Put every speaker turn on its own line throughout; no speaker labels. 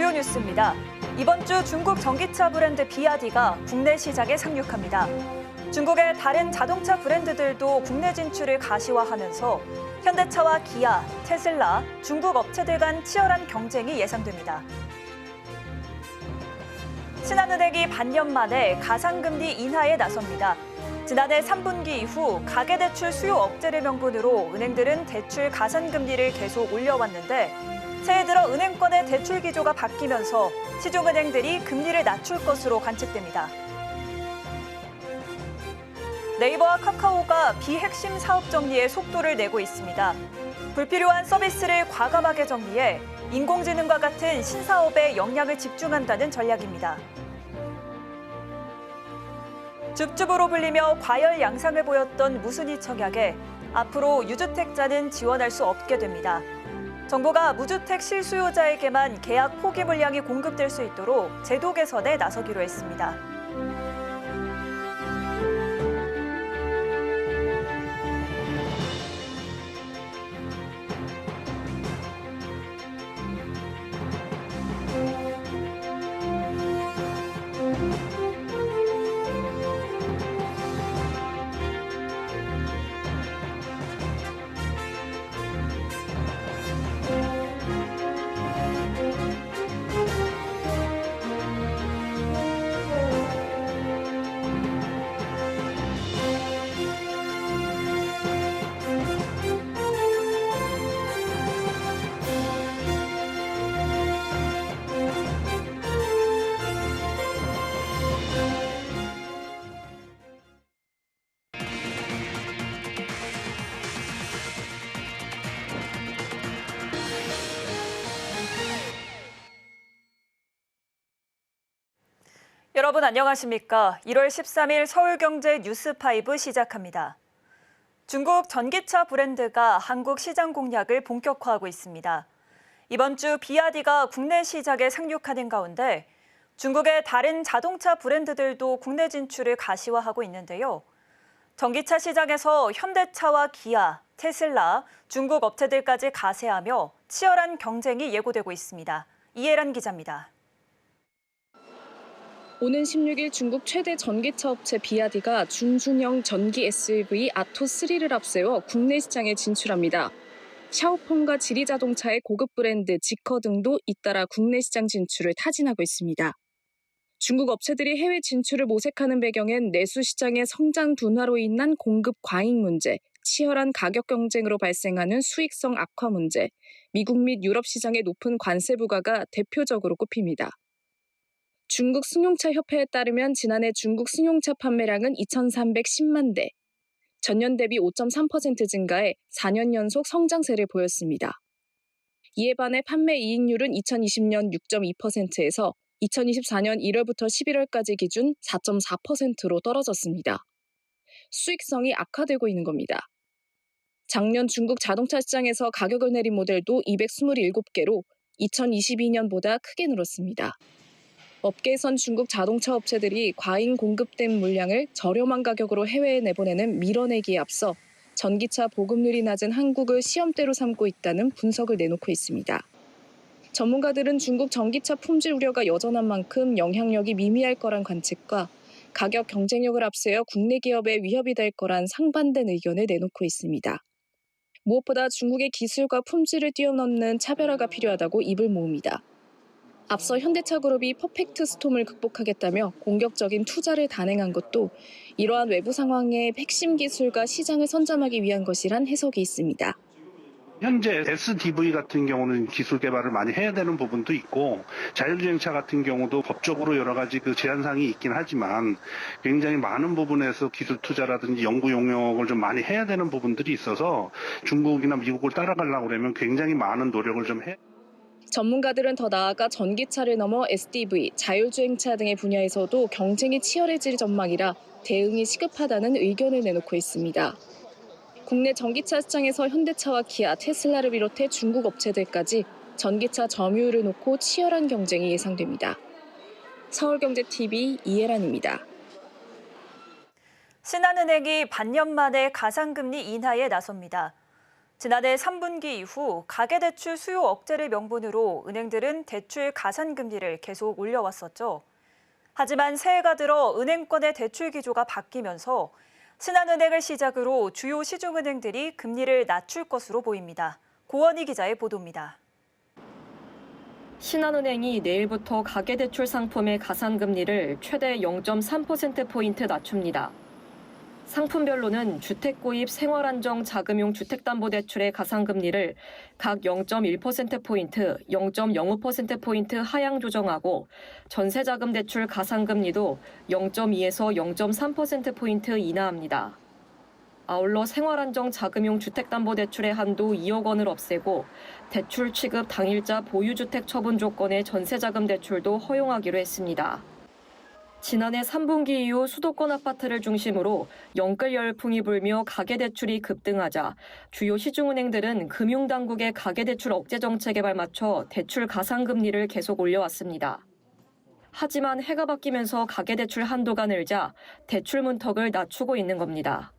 주요 뉴스입니다. 이번 주 중국 전기차 브랜드 비아디가 국내 시장에 상륙합니다. 중국의 다른 자동차 브랜드들도 국내 진출을 가시화하면서 현대차와 기아, 테슬라, 중국 업체들 간 치열한 경쟁이 예상됩니다. 신한은행이 반년 만에 가상금리 인하에 나섭니다. 지난해 3분기 이후 가계대출 수요 억제를 명분으로 은행들은 대출 가산금리를 계속 올려왔는데 새해 들어 은행권의 대출 기조가 바뀌면서 시중은행들이 금리를 낮출 것으로 관측됩니다. 네이버와 카카오가 비핵심 사업 정리에 속도를 내고 있습니다. 불필요한 서비스를 과감하게 정리해 인공지능과 같은 신사업에 역량을 집중한다는 전략입니다. 줍줍으로 불리며 과열 양상을 보였던 무순위 청약에 앞으로 유주택자는 지원할 수 없게 됩니다. 정부가 무주택 실수요자에게만 계약 포기 물량이 공급될 수 있도록 제도 개선에 나서기로 했습니다. 여러분 안녕하십니까? 1월 13일 서울경제 뉴스5 시작합니다. 중국 전기차 브랜드가 한국 시장 공략을 본격화하고 있습니다. 이번 주 비아디가 국내 시장에 상륙하는 가운데 중국의 다른 자동차 브랜드들도 국내 진출을 가시화하고 있는데요. 전기차 시장에서 현대차와 기아, 테슬라, 중국 업체들까지 가세하며 치열한 경쟁이 예고되고 있습니다. 이해란 기자입니다.
오는 16일 중국 최대 전기차 업체 비아디가 중중형 전기 SUV 아토3를 앞세워 국내 시장에 진출합니다. 샤오펑과 지리자동차의 고급 브랜드 지커 등도 잇따라 국내 시장 진출을 타진하고 있습니다. 중국 업체들이 해외 진출을 모색하는 배경엔 내수 시장의 성장 둔화로 인한 공급 과잉 문제, 치열한 가격 경쟁으로 발생하는 수익성 악화 문제, 미국 및 유럽 시장의 높은 관세 부과가 대표적으로 꼽힙니다. 중국 승용차 협회에 따르면 지난해 중국 승용차 판매량은 2,310만 대, 전년 대비 5.3% 증가해 4년 연속 성장세를 보였습니다. 이에 반해 판매 이익률은 2020년 6.2%에서 2024년 1월부터 11월까지 기준 4.4%로 떨어졌습니다. 수익성이 악화되고 있는 겁니다. 작년 중국 자동차 시장에서 가격을 내린 모델도 227개로 2022년보다 크게 늘었습니다. 업계에선 중국 자동차 업체들이 과잉 공급된 물량을 저렴한 가격으로 해외에 내보내는 밀어내기에 앞서 전기차 보급률이 낮은 한국을 시험대로 삼고 있다는 분석을 내놓고 있습니다. 전문가들은 중국 전기차 품질 우려가 여전한 만큼 영향력이 미미할 거란 관측과 가격 경쟁력을 앞세워 국내 기업에 위협이 될 거란 상반된 의견을 내놓고 있습니다. 무엇보다 중국의 기술과 품질을 뛰어넘는 차별화가 필요하다고 입을 모읍니다. 앞서 현대차 그룹이 퍼펙트 스톰을 극복하겠다며 공격적인 투자를 단행한 것도 이러한 외부 상황의 핵심 기술과 시장을 선점하기 위한 것이란 해석이 있습니다.
현재 SDV 같은 경우는 기술 개발을 많이 해야 되는 부분도 있고 자율주행차 같은 경우도 법적으로 여러 가지 제한사항이 있긴 하지만 굉장히 많은 부분에서 기술 투자라든지 연구 용역을 좀 많이 해야 되는 부분들이 있어서 중국이나 미국을 따라가려고 그러면 굉장히 많은 노력을 좀 해.
전문가들은 더 나아가 전기차를 넘어 SDV, 자율주행차 등의 분야에서도 경쟁이 치열해질 전망이라 대응이 시급하다는 의견을 내놓고 있습니다. 국내 전기차 시장에서 현대차와 기아, 테슬라를 비롯해 중국 업체들까지 전기차 점유율을 놓고 치열한 경쟁이 예상됩니다. 서울경제TV 이혜란입니다.
신한은행이 반년 만에 가상금리 인하에 나섭니다. 지난해 3분기 이후 가계대출 수요 억제를 명분으로 은행들은 대출 가산금리를 계속 올려왔었죠. 하지만 새해가 들어 은행권의 대출 기조가 바뀌면서 신한은행을 시작으로 주요 시중은행들이 금리를 낮출 것으로 보입니다. 고원희 기자의 보도입니다.
신한은행이 내일부터 가계대출 상품의 가산금리를 최대 0.3%포인트 낮춥니다. 상품별로는 주택구입 생활안정 자금용 주택담보대출의 가산금리를 각 0.1%포인트, 0.05%포인트 하향 조정하고 전세자금 대출 가산금리도 0.2에서 0.3%포인트 인하합니다. 아울러 생활안정 자금용 주택담보대출의 한도 2억 원을 없애고 대출 취급 당일자 보유주택 처분 조건의 전세자금 대출도 허용하기로 했습니다. 지난해 3분기 이후 수도권 아파트를 중심으로 영끌 열풍이 불며 가계대출이 급등하자 주요 시중은행들은 금융당국의 가계대출 억제 정책에 발맞춰 대출 가산금리를 계속 올려왔습니다. 하지만 해가 바뀌면서 가계대출 한도가 늘자 대출 문턱을 낮추고 있는 겁니다.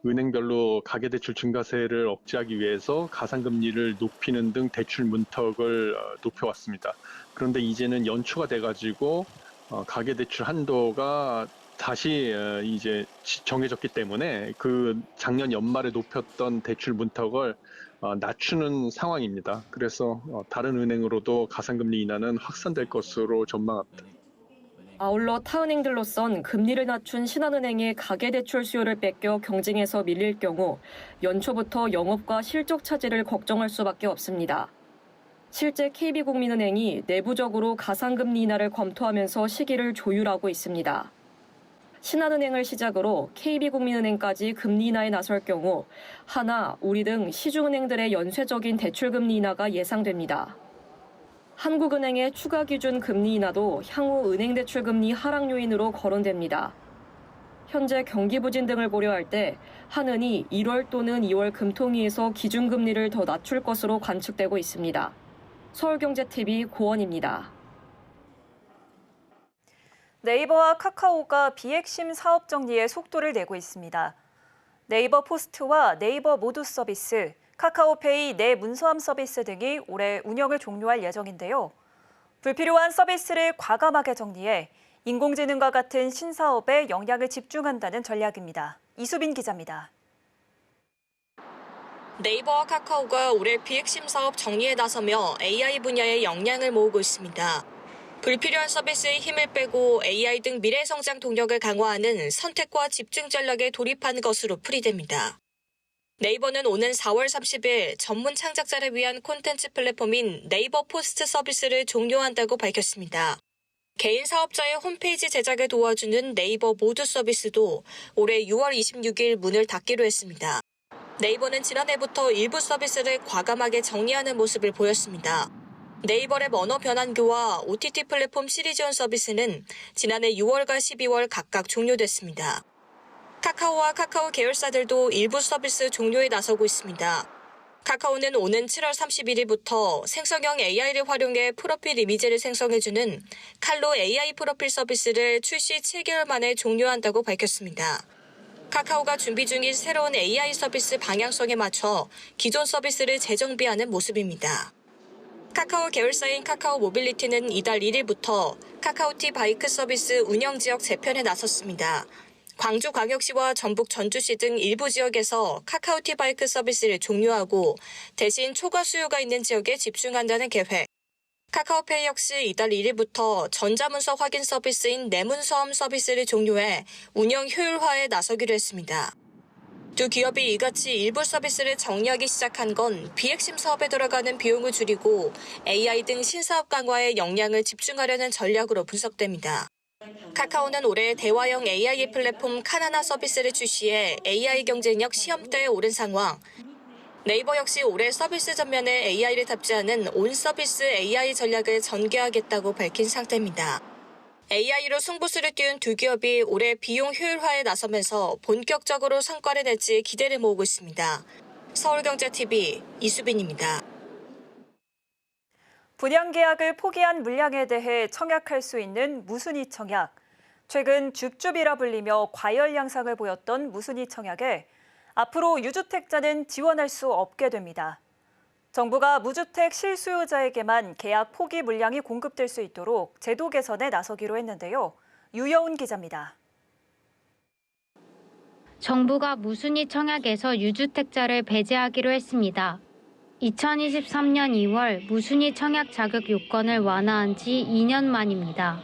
은행별로 가계대출 증가세를 억제하기 위해서 가산금리를 높이는 등 대출 문턱을 높여왔습니다. 그런데 이제는 연초가 돼가지고 가계대출 한도가 다시 이제 정해졌기 때문에 그 작년 연말에 높였던 대출 문턱을 낮추는 상황입니다. 그래서 다른 은행으로도 가산금리 인하는 확산될 것으로 전망합니다.
아울러 타은행들로선 금리를 낮춘 신한은행의 가계대출 수요를 뺏겨 경쟁에서 밀릴 경우 연초부터 영업과 실적 차질을 걱정할 수밖에 없습니다. 실제 KB국민은행이 내부적으로 가산금리 인하를 검토하면서 시기를 조율하고 있습니다. 신한은행을 시작으로 KB국민은행까지 금리 인하에 나설 경우 하나, 우리 등 시중은행들의 연쇄적인 대출금리 인하가 예상됩니다. 한국은행의 추가 기준 금리 인하도 향후 은행 대출 금리 하락 요인으로 거론됩니다. 현재 경기 부진 등을 고려할 때 한은이 1월 또는 2월 금통위에서 기준금리를 더 낮출 것으로 관측되고 있습니다. 서울경제TV 고원입니다.
네이버와 카카오가 비핵심 사업 정리에 속도를 내고 있습니다. 네이버 포스트와 네이버 모두 서비스, 카카오페이 내 문서함 서비스 등이 올해 운영을 종료할 예정인데요. 불필요한 서비스를 과감하게 정리해 인공지능과 같은 신사업에 영향을 집중한다는 전략입니다. 이수빈 기자입니다.
네이버와 카카오가 올해 비핵심 사업 정리에 나서며 AI 분야에 역량을 모으고 있습니다. 불필요한 서비스에 힘을 빼고 AI 등 미래 성장 동력을 강화하는 선택과 집중 전략에 돌입한 것으로 풀이됩니다. 네이버는 오는 4월 30일 전문 창작자를 위한 콘텐츠 플랫폼인 네이버 포스트 서비스를 종료한다고 밝혔습니다. 개인 사업자의 홈페이지 제작을 도와주는 네이버 모두 서비스도 올해 6월 26일 문을 닫기로 했습니다. 네이버는 지난해부터 일부 서비스를 과감하게 정리하는 모습을 보였습니다. 네이버랩 언어 변환교와 OTT 플랫폼 시리즈온 서비스는 지난해 6월과 12월 각각 종료됐습니다. 카카오와 카카오 계열사들도 일부 서비스 종료에 나서고 있습니다. 카카오는 오는 7월 31일부터 생성형 AI를 활용해 프로필 이미지를 생성해주는 칼로 AI 프로필 서비스를 출시 7개월 만에 종료한다고 밝혔습니다. 카카오가 준비 중인 새로운 AI 서비스 방향성에 맞춰 기존 서비스를 재정비하는 모습입니다. 카카오 계열사인 카카오 모빌리티는 이달 1일부터 카카오티 바이크 서비스 운영 지역 재편에 나섰습니다. 광주광역시와 전북 전주시 등 일부 지역에서 카카오티 바이크 서비스를 종료하고 대신 초과 수요가 있는 지역에 집중한다는 계획. 카카오페이 역시 이달 1일부터 전자문서 확인 서비스인 내문서함 서비스를 종료해 운영 효율화에 나서기로 했습니다. 두 기업이 이같이 일부 서비스를 정리하기 시작한 건 비핵심 사업에 들어가는 비용을 줄이고 AI 등 신사업 강화에 역량을 집중하려는 전략으로 분석됩니다. 카카오는 올해 대화형 AI 플랫폼 카나나 서비스를 출시해 AI 경쟁력 시험대에 오른 상황. 네이버 역시 올해 서비스 전면에 AI를 탑재하는 온 서비스 AI 전략을 전개하겠다고 밝힌 상태입니다. AI로 승부수를 띄운 두 기업이 올해 비용 효율화에 나서면서 본격적으로 성과를 낼지 기대를 모으고 있습니다. 서울경제TV 이수빈입니다.
분양 계약을 포기한 물량에 대해 청약할 수 있는 무순위 청약. 최근 줍줍이라 불리며 과열 양상을 보였던 무순위 청약에 앞으로 유주택자는 지원할 수 없게 됩니다. 정부가 무주택 실수요자에게만 계약 포기 물량이 공급될 수 있도록 제도 개선에 나서기로 했는데요. 유여운 기자입니다.
정부가 무순위 청약에서 유주택자를 배제하기로 했습니다. 2023년 2월 무순위 청약 자격 요건을 완화한 지 2년 만입니다.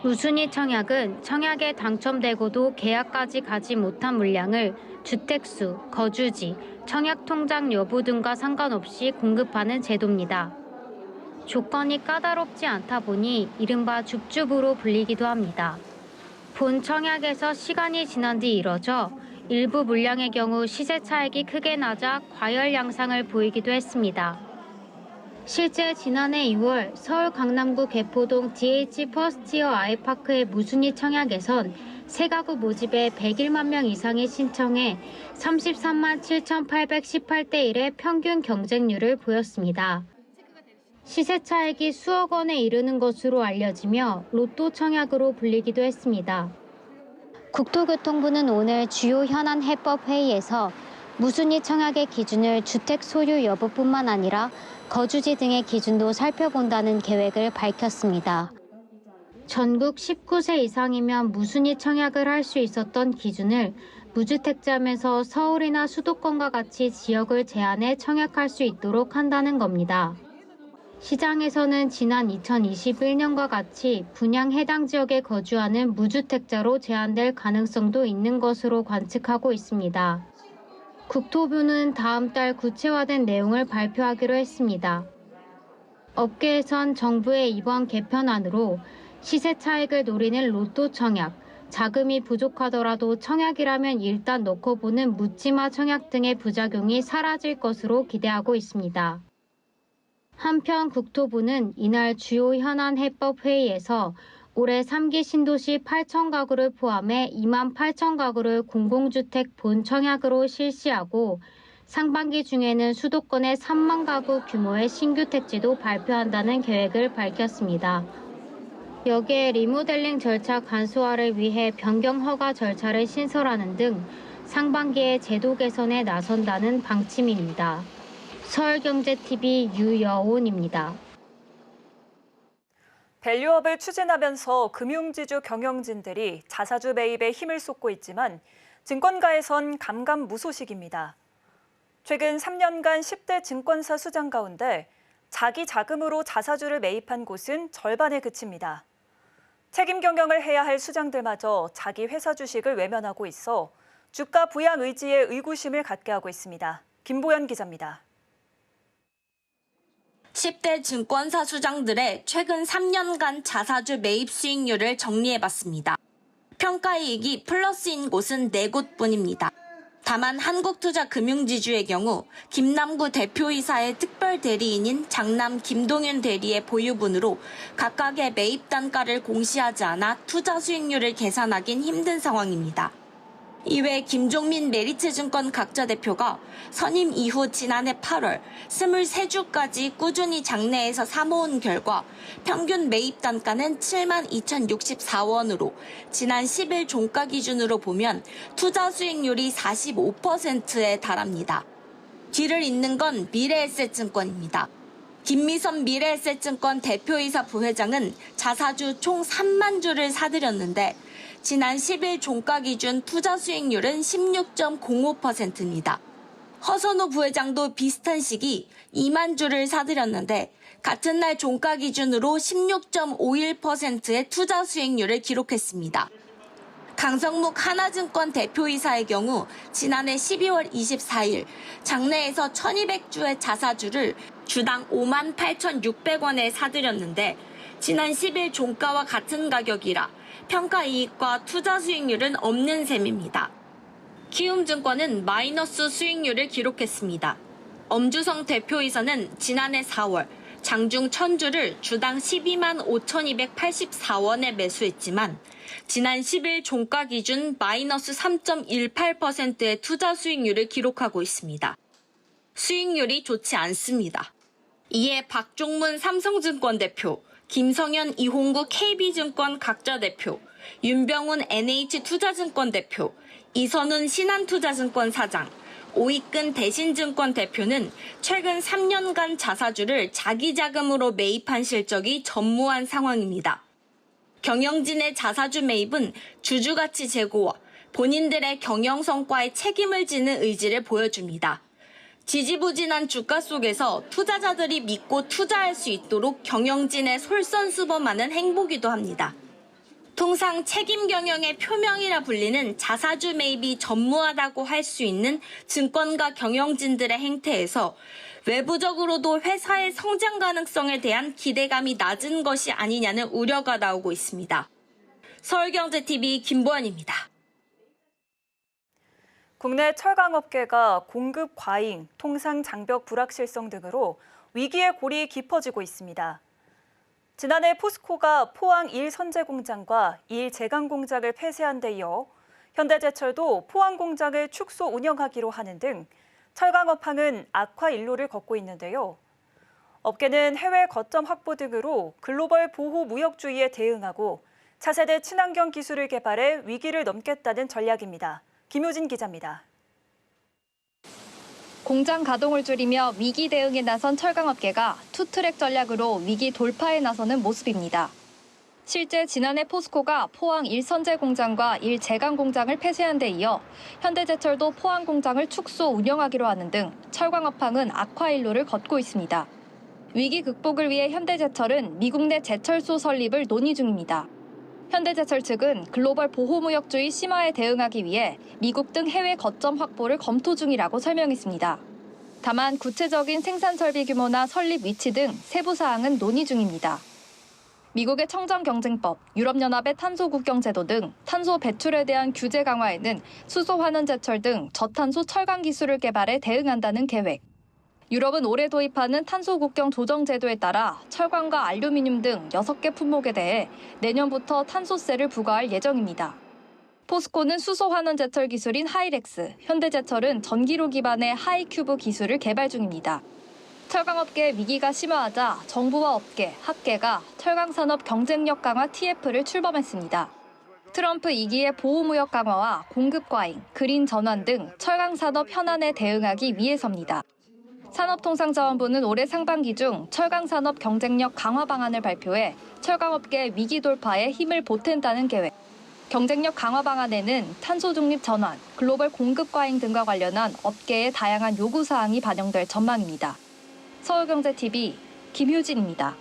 무순위 청약은 청약에 당첨되고도 계약까지 가지 못한 물량을 주택수, 거주지, 청약 통장 여부 등과 상관없이 공급하는 제도입니다. 조건이 까다롭지 않다 보니 이른바 줍줍으로 불리기도 합니다. 본 청약에서 시간이 지난 뒤 이뤄져 일부 물량의 경우 시세 차익이 크게 낮아 과열 양상을 보이기도 했습니다. 실제 지난해 2월 서울 강남구 개포동 DH 퍼스트이어 아이파크의 무순위 청약에선 새 가구 모집에 101만 명 이상이 신청해 33만 7,818대 1의 평균 경쟁률을 보였습니다. 시세 차익이 수억 원에 이르는 것으로 알려지며 로또 청약으로 불리기도 했습니다. 국토교통부는 오늘 주요 현안 해법 회의에서 무순위 청약의 기준을 주택 소유 여부뿐만 아니라 거주지 등의 기준도 살펴본다는 계획을 밝혔습니다. 전국 19세 이상이면 무순위 청약을 할 수 있었던 기준을 무주택자면서 서울이나 수도권과 같이 지역을 제한해 청약할 수 있도록 한다는 겁니다. 시장에서는 지난 2021년과 같이 분양 해당 지역에 거주하는 무주택자로 제한될 가능성도 있는 것으로 관측하고 있습니다. 국토부는 다음 달 구체화된 내용을 발표하기로 했습니다. 업계에선 정부의 이번 개편안으로 시세 차익을 노리는 로또 청약, 자금이 부족하더라도 청약이라면 일단 넣고 보는 묻지마 청약 등의 부작용이 사라질 것으로 기대하고 있습니다. 한편 국토부는 이날 주요 현안 해법 회의에서 올해 3기 신도시 8천 가구를 포함해 2만 8천 가구를 공공주택 본청약으로 실시하고 상반기 중에는 수도권의 3만 가구 규모의 신규 택지도 발표한다는 계획을 밝혔습니다. 여기에 리모델링 절차 간소화를 위해 변경 허가 절차를 신설하는 등 상반기에 제도 개선에 나선다는 방침입니다. 서울경제TV 유여온입니다.
밸류업을 추진하면서 금융지주 경영진들이 자사주 매입에 힘을 쏟고 있지만 증권가에선 감감무소식입니다. 최근 3년간 10대 증권사 수장 가운데 자기 자금으로 자사주를 매입한 곳은 절반에 그칩니다. 책임 경영을 해야 할 수장들마저 자기 회사 주식을 외면하고 있어 주가 부양 의지에 의구심을 갖게 하고 있습니다. 김보연 기자입니다.
10대 증권사 수장들의 최근 3년간 자사주 매입 수익률을 정리해봤습니다. 평가이익이 플러스인 곳은 4곳뿐입니다. 다만 한국투자금융지주의 경우 김남구 대표이사의 특별 대리인인 장남 김동윤 대리의 보유분으로 각각의 매입 단가를 공시하지 않아 투자 수익률을 계산하긴 힘든 상황입니다. 이외 김종민 메리츠증권 각자 대표가 선임 이후 지난해 8월 23주까지 꾸준히 장내에서 사모은 결과 평균 매입 단가는 72,064원으로 지난 10일 종가 기준으로 보면 투자 수익률이 45%에 달합니다. 뒤를 잇는 건 미래에셋증권입니다. 김미선 미래에셋증권 대표이사 부회장은 자사주 총 3만 주를 사들였는데 지난 10일 종가 기준 투자 수익률은 16.05%입니다. 허선호 부회장도 비슷한 시기 2만 주를 사들였는데 같은 날 종가 기준으로 16.51%의 투자 수익률을 기록했습니다. 강성묵 하나증권 대표이사의 경우 지난해 12월 24일 장내에서 1,200주의 자사주를 주당 58,600원에 사들였는데 지난 10일 종가와 같은 가격이라 평가이익과 투자 수익률은 없는 셈입니다. 키움증권은 마이너스 수익률을 기록했습니다. 엄주성 대표이사는 지난해 4월 장중 1,000주를 주당 12만 5,284원에 매수했지만 지난 10일 종가 기준 마이너스 3.18%의 투자 수익률을 기록하고 있습니다. 수익률이 좋지 않습니다. 이에 박종문 삼성증권 대표, 김성현 이홍구 KB증권 각자 대표, 윤병훈 NH투자증권 대표,
이선훈 신한투자증권 사장, 오익근 대신증권 대표는 최근 3년간 자사주를 자기 자금으로 매입한 실적이 전무한 상황입니다. 경영진의 자사주 매입은 주주가치 제고와 본인들의 경영 성과에 책임을 지는 의지를 보여줍니다. 지지부진한 주가 속에서 투자자들이 믿고 투자할 수 있도록 경영진의 솔선수범하는 행보기도 합니다. 통상 책임 경영의 표명이라 불리는 자사주 매입이 전무하다고 할 수 있는 증권가 경영진들의 행태에서 외부적으로도 회사의 성장 가능성에 대한 기대감이 낮은 것이 아니냐는 우려가 나오고 있습니다. 서울경제TV 김보연입니다.
국내 철강업계가 공급 과잉, 통상 장벽 불확실성 등으로 위기의 골이 깊어지고 있습니다. 지난해 포스코가 포항 1선제 공장과 1제강 공장을 폐쇄한 데 이어 현대제철도 포항 공장을 축소 운영하기로 하는 등 철강 업황은 악화 일로를 걷고 있는데요. 업계는 해외 거점 확보 등으로 글로벌 보호 무역주의에 대응하고 차세대 친환경 기술을 개발해 위기를 넘겠다는 전략입니다. 김효진 기자입니다.
공장 가동을 줄이며 위기 대응에 나선 철강업계가 투트랙 전략으로 위기 돌파에 나서는 모습입니다. 실제 지난해 포스코가 포항 1선제 공장과 1제강 공장을 폐쇄한 데 이어 현대제철도 포항 공장을 축소 운영하기로 하는 등 철강 업황은 악화 일로를 걷고 있습니다. 위기 극복을 위해 현대제철은 미국 내 제철소 설립을 논의 중입니다. 현대제철 측은 글로벌 보호무역주의 심화에 대응하기 위해 미국 등 해외 거점 확보를 검토 중이라고 설명했습니다. 다만 구체적인 생산 설비 규모나 설립 위치 등 세부 사항은 논의 중입니다. 미국의 청정경쟁법, 유럽연합의 탄소국경제도 등 탄소 배출에 대한 규제 강화에는 수소환원제철 등 저탄소 철강 기술을 개발해 대응한다는 계획. 유럽은 올해 도입하는 탄소국경 조정제도에 따라 철강과 알루미늄 등 6개 품목에 대해 내년부터 탄소세를 부과할 예정입니다. 포스코는 수소환원제철 기술인 하이렉스, 현대제철은 전기로 기반의 하이큐브 기술을 개발 중입니다. 철강업계 위기가 심화하자 정부와 업계, 학계가 철강산업 경쟁력 강화 TF를 출범했습니다. 트럼프 2기의 보호무역 강화와 공급 과잉, 그린 전환 등 철강산업 현안에 대응하기 위해서입니다. 산업통상자원부는 올해 상반기 중 철강산업 경쟁력 강화 방안을 발표해 철강업계 위기 돌파에 힘을 보탠다는 계획. 경쟁력 강화 방안에는 탄소 중립 전환, 글로벌 공급 과잉 등과 관련한 업계의 다양한 요구사항이 반영될 전망입니다. 서울경제TV 김효진입니다.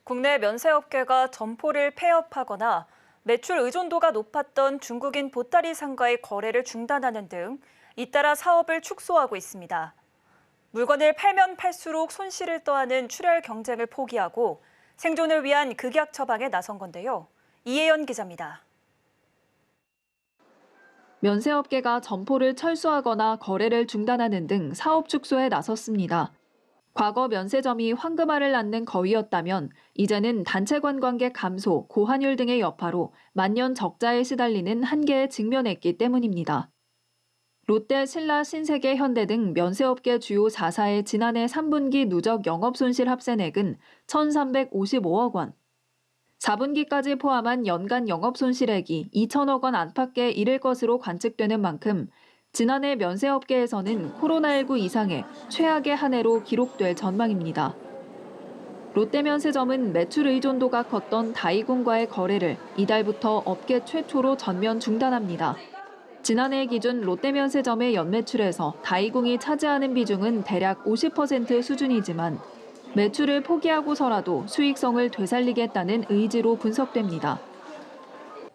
국내 면세업계가 점포를 폐업하거나 매출 의존도가 높았던 중국인 보따리 상과의 거래를 중단하는 등 잇따라 사업을 축소하고 있습니다. 물건을 팔면 팔수록 손실을 떠하는 출혈 경쟁을 포기하고 생존을 위한 극약 처방에 나선 건데요. 이혜연 기자입니다.
면세업계가 점포를 철수하거나 거래를 중단하는 등 사업 축소에 나섰습니다. 과거 면세점이 황금알을 낳는 거위였다면 이제는 단체 관광객 감소, 고환율 등의 여파로 만년 적자에 시달리는 한계에 직면했기 때문입니다. 롯데, 신라, 신세계, 현대 등 면세업계 주요 4사의 지난해 3분기 누적 영업손실 합세액은 1,355억 원. 4분기까지 포함한 연간 영업손실액이 2천억 원 안팎에 이를 것으로 관측되는 만큼 지난해 면세업계에서는 코로나19 이상의 최악의 한 해로 기록될 전망입니다. 롯데면세점은 매출 의존도가 컸던 다이공과의 거래를 이달부터 업계 최초로 전면 중단합니다. 지난해 기준 롯데면세점의 연매출에서 다이공이 차지하는 비중은 대략 50% 수준이지만 매출을 포기하고서라도 수익성을 되살리겠다는 의지로 분석됩니다.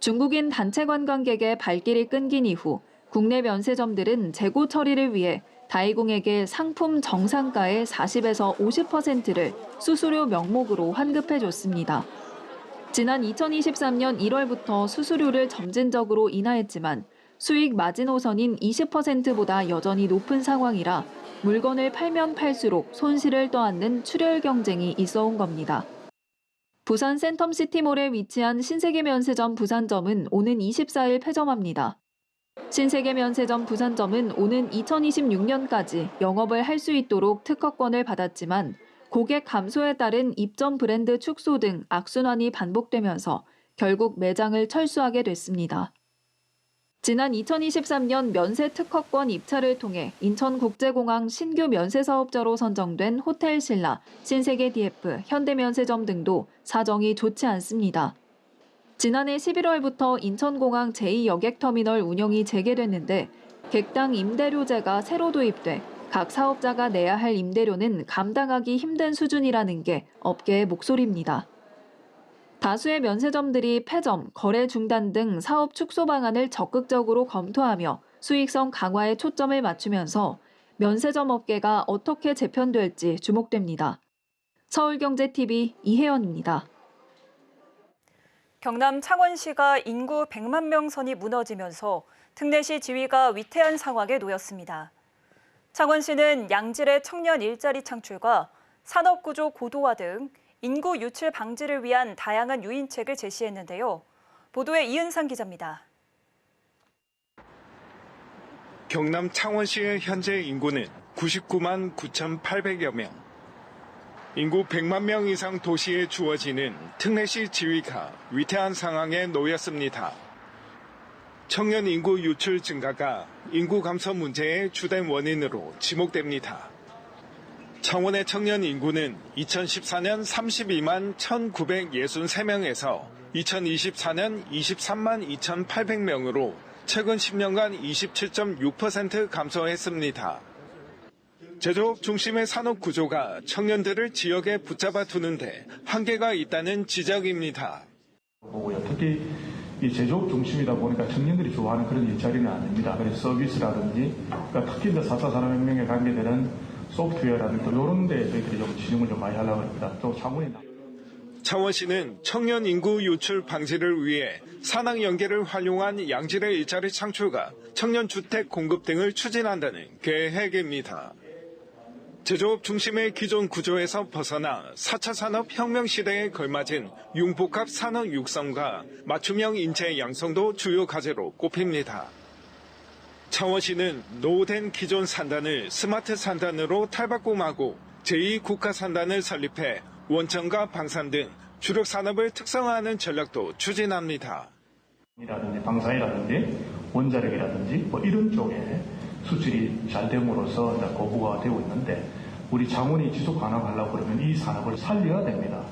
중국인 단체 관광객의 발길이 끊긴 이후 국내 면세점들은 재고 처리를 위해 다이공에게 상품 정상가의 40에서 50%를 수수료 명목으로 환급해줬습니다. 지난 2023년 1월부터 수수료를 점진적으로 인하했지만 수익 마지노선인 20%보다 여전히 높은 상황이라 물건을 팔면 팔수록 손실을 떠안는 출혈 경쟁이 있어온 겁니다. 부산 센텀시티몰에 위치한 신세계면세점 부산점은 오는 24일 폐점합니다. 신세계면세점 부산점은 오는 2026년까지 영업을 할 수 있도록 특허권을 받았지만 고객 감소에 따른 입점 브랜드 축소 등 악순환이 반복되면서 결국 매장을 철수하게 됐습니다. 지난 2023년 면세 특허권 입찰을 통해 인천국제공항 신규 면세 사업자로 선정된 호텔신라, 신세계 DF, 현대면세점 등도 사정이 좋지 않습니다. 지난해 11월부터 인천공항 제2여객터미널 운영이 재개됐는데 객당 임대료제가 새로 도입돼 각 사업자가 내야 할 임대료는 감당하기 힘든 수준이라는 게 업계의 목소리입니다. 다수의 면세점들이 폐점, 거래 중단 등 사업 축소 방안을 적극적으로 검토하며 수익성 강화에 초점을 맞추면서 면세점 업계가 어떻게 재편될지 주목됩니다. 서울경제TV 이혜연입니다.
경남 창원시가 인구 100만 명 선이 무너지면서 특례시 지위가 위태한 상황에 놓였습니다. 창원시는 양질의 청년 일자리 창출과 산업구조 고도화 등 인구 유출 방지를 위한 다양한 유인책을 제시했는데요. 보도에 이은상 기자입니다.
경남 창원시의 현재 인구는 99만 9,800여 명. 인구 100만 명 이상 도시에 주어지는 특례시 지위가 위태한 상황에 놓였습니다. 청년 인구 유출 증가가 인구 감소 문제의 주된 원인으로 지목됩니다. 창원의 청년 인구는 2014년 32만 1,963명에서 2024년 23만 2,800명으로 최근 10년간 27.6% 감소했습니다. 제조업 중심의 산업 구조가 청년들을 지역에 붙잡아 두는데 한계가 있다는 지적입니다.
특히 이 제조업 중심이다 보니까 청년들이 좋아하는 그런 일자리는 아닙니다. 그래서 서비스라든지, 그러니까 특히 이제 4차 산업혁명에 관계되는 소프트웨어라든지 이런 데 저희들이 좀 진흥을 좀 많이 하려고 합니다. 또
창원시는 청년 인구 유출 방지를 위해 산학 연계를 활용한 양질의 일자리 창출과 청년 주택 공급 등을 추진한다는 계획입니다. 제조업 중심의 기존 구조에서 벗어나 4차 산업혁명 시대에 걸맞은 융복합 산업 육성과 맞춤형 인재 양성도 주요 과제로 꼽힙니다. 창원시는 노후된 기존 산단을 스마트 산단으로 탈바꿈하고 제2국가 산단을 설립해 원천과 방산 등 주력 산업을 특성화하는 전략도 추진합니다.
방산이라든지 원자력이라든지 뭐 이런 쪽에 수출이 잘 됨으로써 거부가 되고 있는데 우리 창원이 지속 가능하려고 그러면 이 산업을 살려야 됩니다.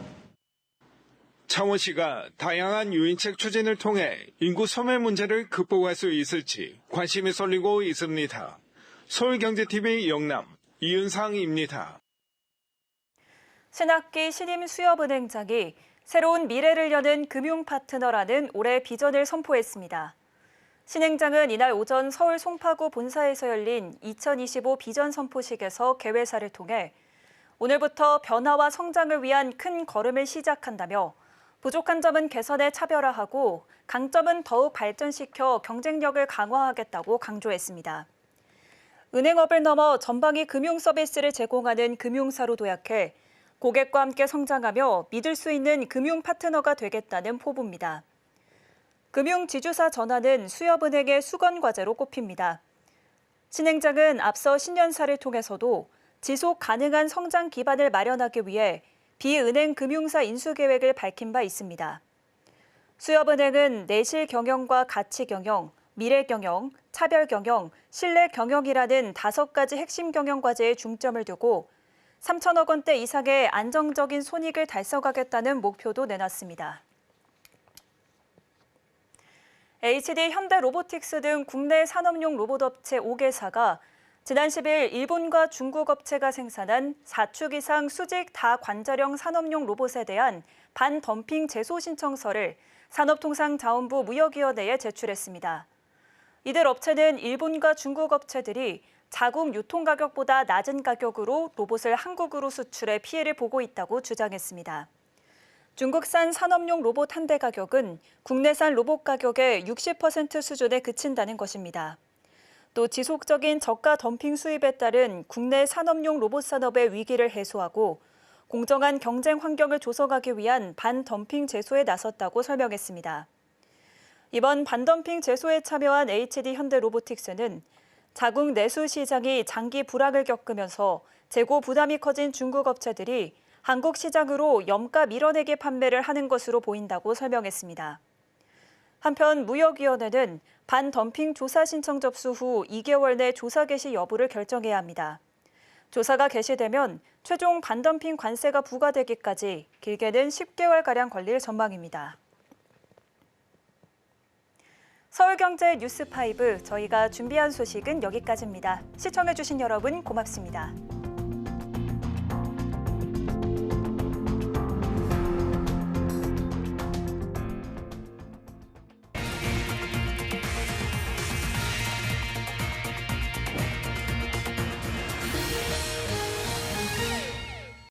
창원시가 다양한 유인책 추진을 통해 인구 소멸 문제를 극복할 수 있을지 관심이 쏠리고 있습니다. 서울경제TV 영남 이은상입니다.
신학기 신임 수협은행장이 새로운 미래를 여는 금융 파트너라는 올해 비전을 선포했습니다. 신행장은 이날 오전 서울 송파구 본사에서 열린 2025 비전 선포식에서 개회사를 통해 오늘부터 변화와 성장을 위한 큰 걸음을 시작한다며 부족한 점은 개선해 차별화하고 강점은 더욱 발전시켜 경쟁력을 강화하겠다고 강조했습니다. 은행업을 넘어 전방위 금융 서비스를 제공하는 금융사로 도약해 고객과 함께 성장하며 믿을 수 있는 금융 파트너가 되겠다는 포부입니다. 금융지주사 전환은 수협은행의 수건 과제로 꼽힙니다. 신행장은 앞서 신년사를 통해서도 지속 가능한 성장 기반을 마련하기 위해 비은행 금융사 인수 계획을 밝힌 바 있습니다. 수협은행은 내실 경영과 가치 경영, 미래 경영, 차별 경영, 신뢰 경영이라는 5가지 핵심 경영 과제에 중점을 두고 3천억 원대 이상의 안정적인 손익을 달성하겠다는 목표도 내놨습니다. HD 현대로보틱스 등 국내 산업용 로봇 업체 5개사가 지난 10일 일본과 중국 업체가 생산한 4축 이상 수직 다관절형 산업용 로봇에 대한 반덤핑 제소 신청서를 산업통상자원부 무역위원회에 제출했습니다. 이들 업체는 일본과 중국 업체들이 자국 유통 가격보다 낮은 가격으로 로봇을 한국으로 수출해 피해를 보고 있다고 주장했습니다. 중국산 산업용 로봇 한 대 가격은 국내산 로봇 가격의 60% 수준에 그친다는 것입니다. 또 지속적인 저가 덤핑 수입에 따른 국내 산업용 로봇 산업의 위기를 해소하고 공정한 경쟁 환경을 조성하기 위한 반덤핑 제소에 나섰다고 설명했습니다. 이번 반덤핑 제소에 참여한 HD 현대로보틱스는 자국 내수 시장이 장기 불황을 겪으면서 재고 부담이 커진 중국 업체들이 한국 시장으로 염가 밀어내기 판매를 하는 것으로 보인다고 설명했습니다. 한편 무역위원회는 반덤핑 조사 신청 접수 후 2개월 내 조사 개시 여부를 결정해야 합니다. 조사가 개시되면 최종 반덤핑 관세가 부과되기까지 길게는 10개월가량 걸릴 전망입니다. 서울경제 뉴스5 저희가 준비한 소식은 여기까지입니다. 시청해주신 여러분 고맙습니다.